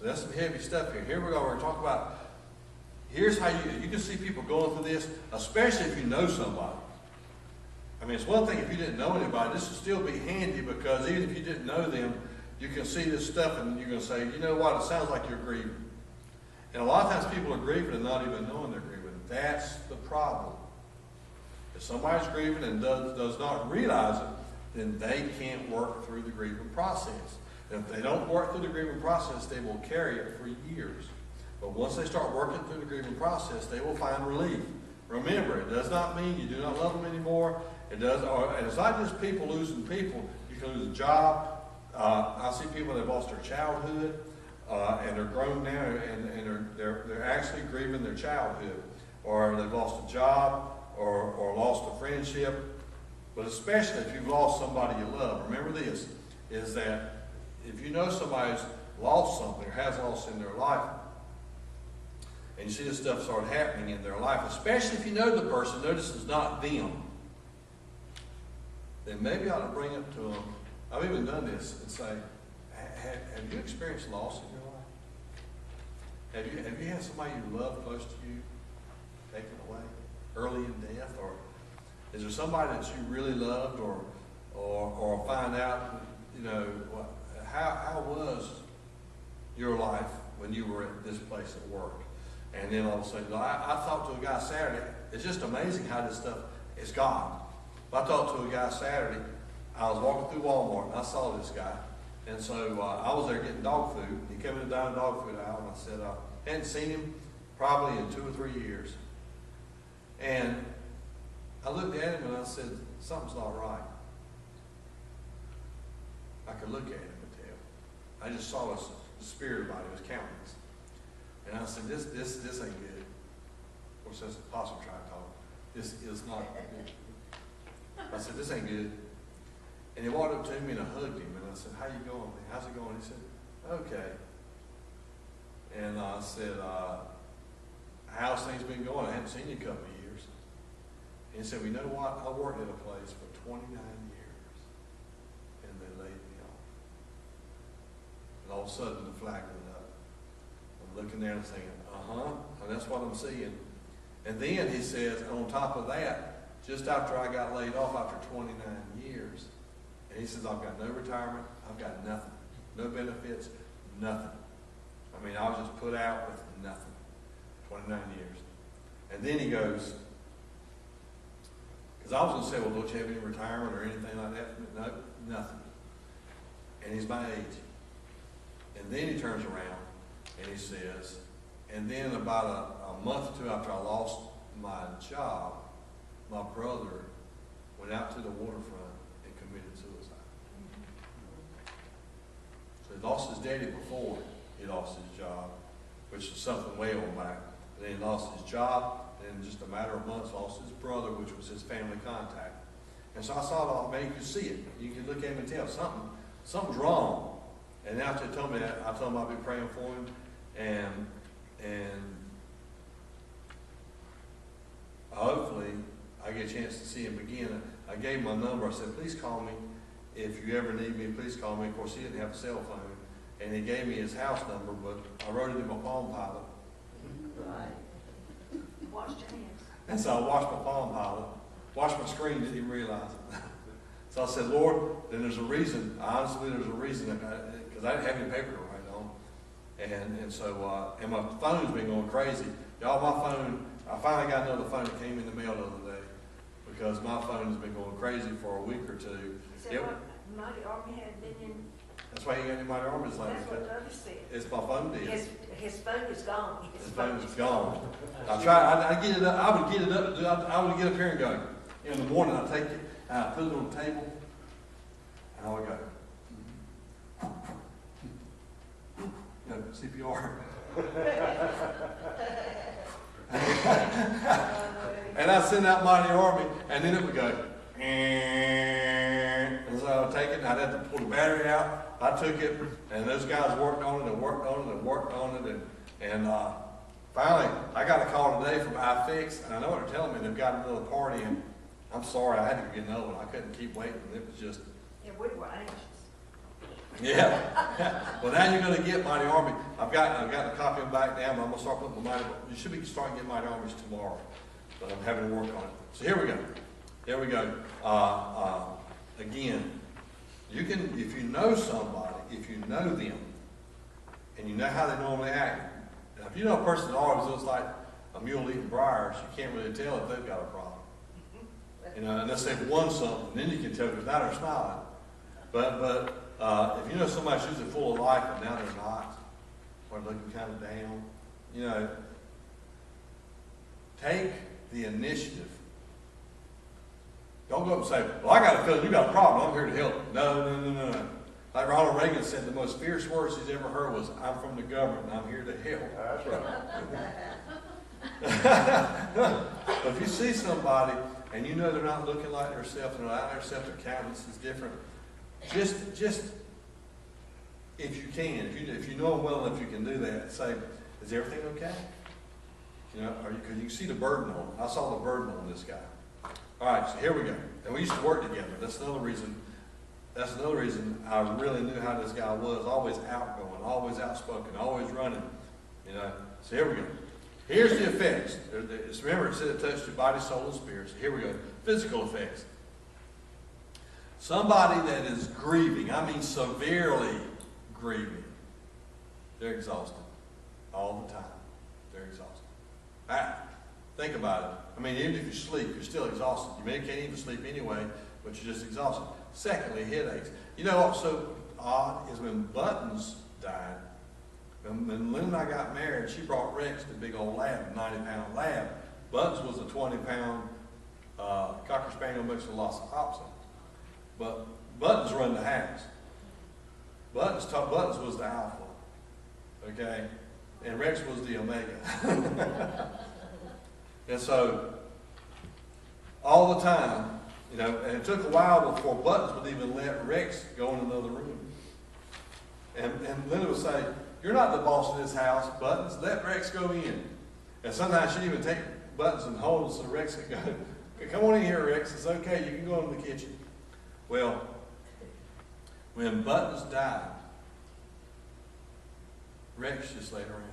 So that's some heavy stuff here. Here we go. We're going to talk about, here's how you can see people going through this, especially if you know somebody. I mean, it's one thing if you didn't know anybody. This would still be handy because even if you didn't know them, you can see this stuff and you're going to say, you know what, it sounds like you're grieving. And a lot of times people are grieving and not even knowing they're grieving. That's the problem. If somebody's grieving and does not realize it, then they can't work through the grieving process. And if they don't work through the grieving process, they will carry it for years. But once they start working through the grieving process, they will find relief. Remember, it does not mean you do not love them anymore. It does, and it's not just people losing people. You can lose a job. I see people that have lost their childhood, and they're grown now, and they're actually grieving their childhood, or they've lost a job, or lost a friendship. But especially if you've lost somebody you love, remember this: is that if you know somebody's lost something or has lost in their life, and you see this stuff start happening in their life, especially if you know the person, notice it's not them, then maybe I ought to bring it to them. I've even done this and say, have you experienced loss in your life? Have you had somebody you love close to you taken away early in death? Or is there somebody that you really loved, or find out, you know, how was your life when you were at this place at work? And then all of a sudden, I talked to a guy Saturday. It's just amazing how this stuff is God. I talked to a guy Saturday. I was walking through Walmart and I saw this guy. And so I was there getting dog food. He came in down the dog food aisle and I said, I hadn't seen him probably in 2 or 3 years. And I looked at him and I said, something's not right. I could look at him and tell. I just saw his spirit about him, his countenance. And I said, this ain't good. Of course, that's the apostle trying to talk. This is not good. I said, this ain't good. And he walked up to me and I hugged him. And I said, how you going, man? How's it going? He said, okay. And I said, how's things been going? I haven't seen you in a couple of years. And he said, well, you know what? I worked at a place for 29 years. And they laid me off. And all of a sudden, the flag went up. I'm looking there and saying, and that's what I'm seeing. And then he says, on top of that, just after I got laid off after 29 years, and he says, I've got no retirement, I've got nothing, no benefits, nothing. I mean, I was just put out with nothing, 29 years. And then he goes, because I was going to say, well, don't you have any retirement or anything like that? No, nothing. And he's my age. And then he turns around and he says, and then about a month or two after I lost my job, my brother went out to the waterfront and committed suicide. So he lost his daddy before he lost his job, which is something way on back. And then he lost his job, and in just a matter of months lost his brother, which was his family contact. And so I saw it all, man, you could see it. You could look at him and tell something's wrong. And after he told me that, I told him I'd be praying for him, and hopefully I get a chance to see him again. I gave him my number. I said, please call me. If you ever need me, please call me. Of course, he didn't have a cell phone. And he gave me his house number, but I wrote it in my Palm Pilot. Right. Washed your hands. And so I washed my Palm Pilot. Washed my screen, didn't even realize it. So I said, Lord, then there's a reason. Honestly, there's a reason. Because I didn't have any paper to write on. And so, and my phone's been going crazy. Y'all, my phone, I finally got another phone that came in the mail the other day. Because my phone has been going crazy for a week or two. Is that what Mighty Army had been in? That's why you got any Mighty Army's like That's what the other said. It's my phone did. His phone is gone. His phone is gone. I tried, I get it up, I would get it up, I would get up here and go. In the morning, I'd take it, and I'd put it on the table, and I would go. You know, CPR. And I'd send out Mighty Army, and then it would go. And so I would take it, and I'd have to pull the battery out. I took it, and those guys worked on it, and worked on it, and worked on it, and finally, I got a call today from iFix, and I know what they're telling me. They've got another party, and I'm sorry, I had to get another one. I couldn't keep waiting. It was just... Yeah, we were anxious. Yeah. Well, now you're going to get Mighty Army. I've got a copy of them back now, but I'm going to start putting the Mighty. You should be starting to get Mighty Armies tomorrow, but I'm having to work on it. So here we go. Here we go. Again, you can, if you know somebody, if you know them, and you know how they normally act. Now, if you know a person that always looks like a mule eating briars, you can't really tell if they've got a problem. You know, unless they've won something, then you can tell if they're not or smiling. But if you know somebody's usually full of life and now they're not, or looking kind of down, you know, take the initiative. Don't go up and say, well, I got a feeling you got a problem. I'm here to help. No. Like Ronald Reagan said, the most fierce words he's ever heard was, I'm from the government and I'm here to help. That's right. But if you see somebody and you know they're not looking like themselves, they're not out themselves, their countenance is different, just if you can, if you know them well enough, you can do that. Say, is everything okay? You know, because you can see the burden on him. I saw the burden on this guy. All right, so here we go. And we used to work together. That's another reason I really knew how this guy was. Always outgoing, always outspoken, always running. You know. So here we go. Here's the effects. Remember, it said it touched your body, soul, and spirit. So here we go. Physical effects. Somebody that is grieving, I mean severely grieving, they're exhausted all the time. They're exhausted. Think about it. I mean, even if you sleep, you're still exhausted. You may can't even sleep anyway, but you're just exhausted. Secondly, headaches. You know what's so odd is when Buttons died, when Lynn and I got married, she brought Rex the big old lab, a 90-pound lab. Buttons was a 20-pound Cocker Spaniel mixed with Lhasa Apso. But Buttons run the house. Buttons was the alpha, okay? And Rex was the omega. And so, all the time, you know, and it took a while before Buttons would even let Rex go in another room. And Linda would say, you're not the boss of this house, Buttons, let Rex go in. And sometimes she'd even take Buttons and hold him so Rex could go, come on in here, Rex, it's okay, you can go in the kitchen. Well, when Buttons died, Rex just laid around.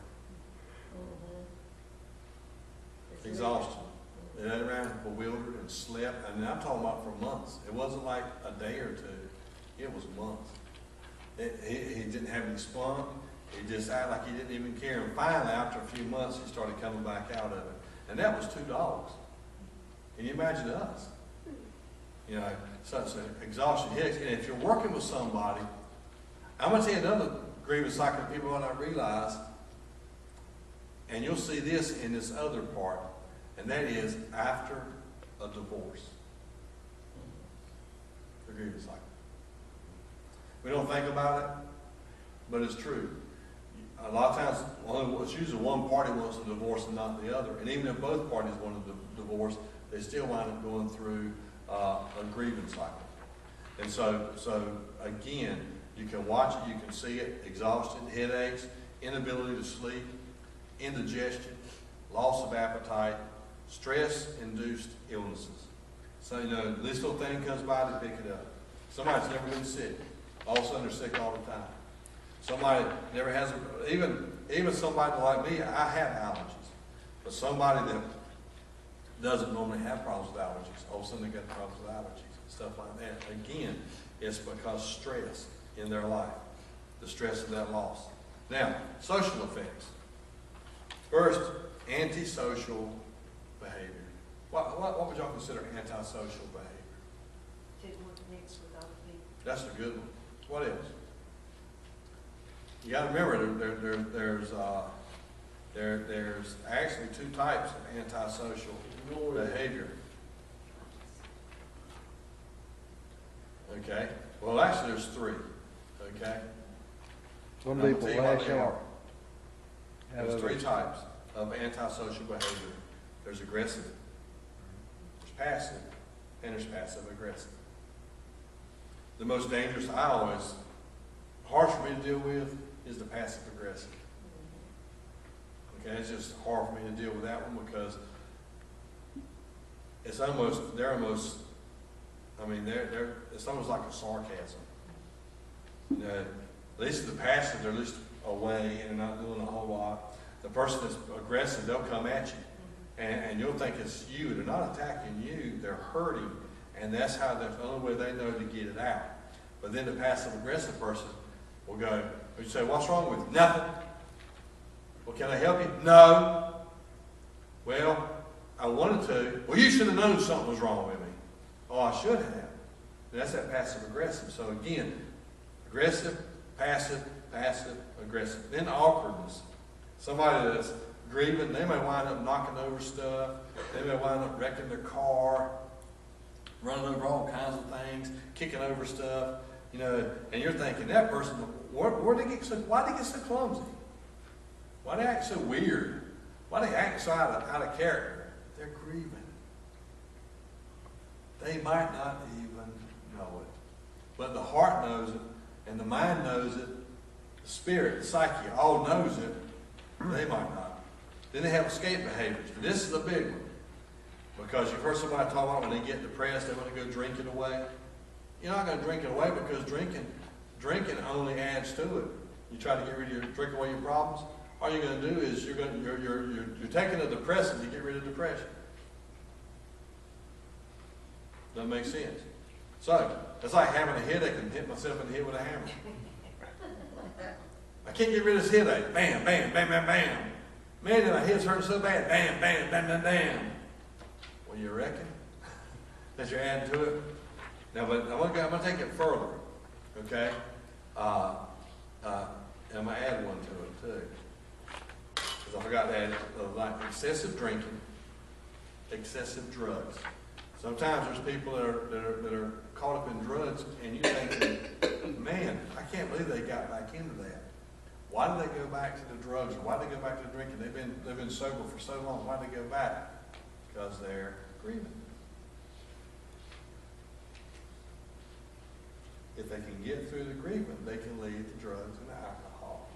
Exhaustion. They laid around bewildered and slept. And I'm talking about for months. It wasn't like a day or two. It was months. He didn't have any spunk. He just acted like he didn't even care. And finally, after a few months, he started coming back out of it. And that was 2 dogs. Can you imagine us? You know, such exhaustion, headaches. And if you're working with somebody, I'm going to tell you another grievous cycle people might not realize, and you'll see this in this other part, and that is after a divorce. The grievous cycle. We don't think about it, but it's true. A lot of times, it's usually one party wants a divorce and not the other. And even if both parties want a divorce, they still wind up going through a grievance cycle. And so again, you can watch it, you can see it, exhaustion, headaches, inability to sleep, indigestion, loss of appetite, stress-induced illnesses. So, you know, this little thing comes by to pick it up. Somebody's never been sick. All of a sudden they're sick all the time. Somebody never has, even somebody like me, I have allergies. But somebody that doesn't normally have problems with allergies, all of a sudden they got problems with allergies and stuff like that. Again, it's because stress in their life, the stress of that loss. Now, social effects. First, antisocial behavior. What would y'all consider antisocial behavior? Didn't want to mix with other people. That's a good one. What else? You got to remember, there's actually 2 types of antisocial behavior. Okay. Well, actually, there's 3. Okay. Some people lash out. There's 3 types of antisocial behavior. There's aggressive, there's passive, and there's passive aggressive. The most dangerous, hard for me to deal with, is the passive aggressive. Okay, it's just hard for me to deal with that one because it's almost like a sarcasm. You know, at least the passive, they're at least away and not doing a whole lot. The person that's aggressive, they'll come at you. And you'll think it's you. They're not attacking you, they're hurting. And that's the only way they know to get it out. But then the passive aggressive person will go, you say, what's wrong with you? Nothing. Well, can I help you? No. Well, I wanted to. Well, you should have known something was wrong with me. Oh, I should have. That's that passive aggressive. So again, aggressive, passive, passive, aggressive. Then awkwardness. Somebody that's grieving, they may wind up knocking over stuff. They may wind up wrecking their car, running over all kinds of things, kicking over stuff, you know, and you're thinking, that person, why'd they get so clumsy? Why'd they act so weird? Why'd they act so out of character? They're grieving. They might not even know it. But the heart knows it, and the mind knows it, the spirit, the psyche, all knows it. They might not. Then they have escape behaviors. And this is a big one. Because you've heard somebody talk about when they get depressed, they want to go drink it away. You're not going to drink it away because drinking only adds to it. You try to drink away your problems. All you're going to do is you're taking a depressant to get rid of depression. Doesn't make sense. So it's like having a headache and hit myself in the head with a hammer. I can't get rid of this headache. Bam, bam, bam, bam, bam. Man, my head's hurting so bad. Bam, bam, bam, bam, bam. Well, you reckon that you're adding to it? Now, but I'm going to take it further, okay? I'm going to add one to it, too. Because I forgot to add like excessive drinking, excessive drugs. Sometimes there's people that are caught up in drugs, and you think, man, I can't believe they got back into that. Why did they go back to the drugs, or why did they go back to the drinking? They've been sober for so long. Why did they go back? Because they're grieving. If they can get through the grieving, they can leave the drugs and the alcohol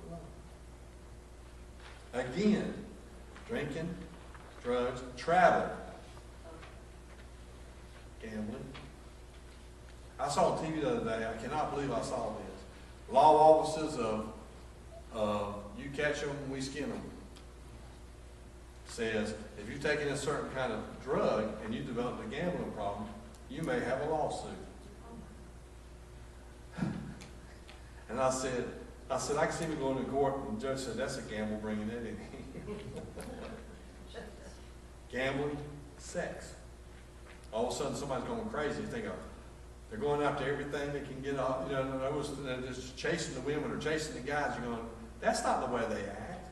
alone. Again, drinking, drugs, travel, gambling. I saw on TV the other day, I cannot believe I saw this. Law offices of you catch them, we skin them. Says, if you've taken a certain kind of drug and you develop a gambling problem, you may have a lawsuit. And I said, I can see me going to court, and the judge said, that's a gamble bringing it in. Gambling, sex. All of a sudden, somebody's going crazy. You think, they're going after everything they can get off. You know, they're just chasing the women or chasing the guys. You're going, that's not the way they act.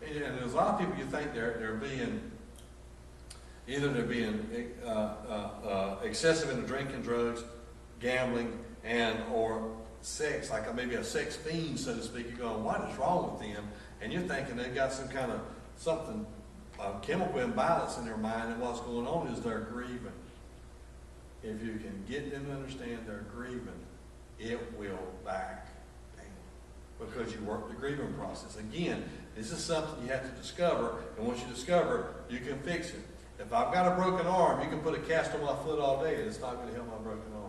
And there's a lot of people you think they're being, either they're being excessive in the drinking, drugs, gambling, and or sex, like maybe a sex fiend, so to speak. You're going, what is wrong with them? And you're thinking they've got some kind of something, chemical imbalance in their mind, and what's going on is they're grieving. If you can get them to understand they're grieving, it will back down because you work the grieving process. Again, this is something you have to discover, and once you discover, you can fix it. If I've got a broken arm, you can put a cast on my foot all day, and it's not going to help my broken arm.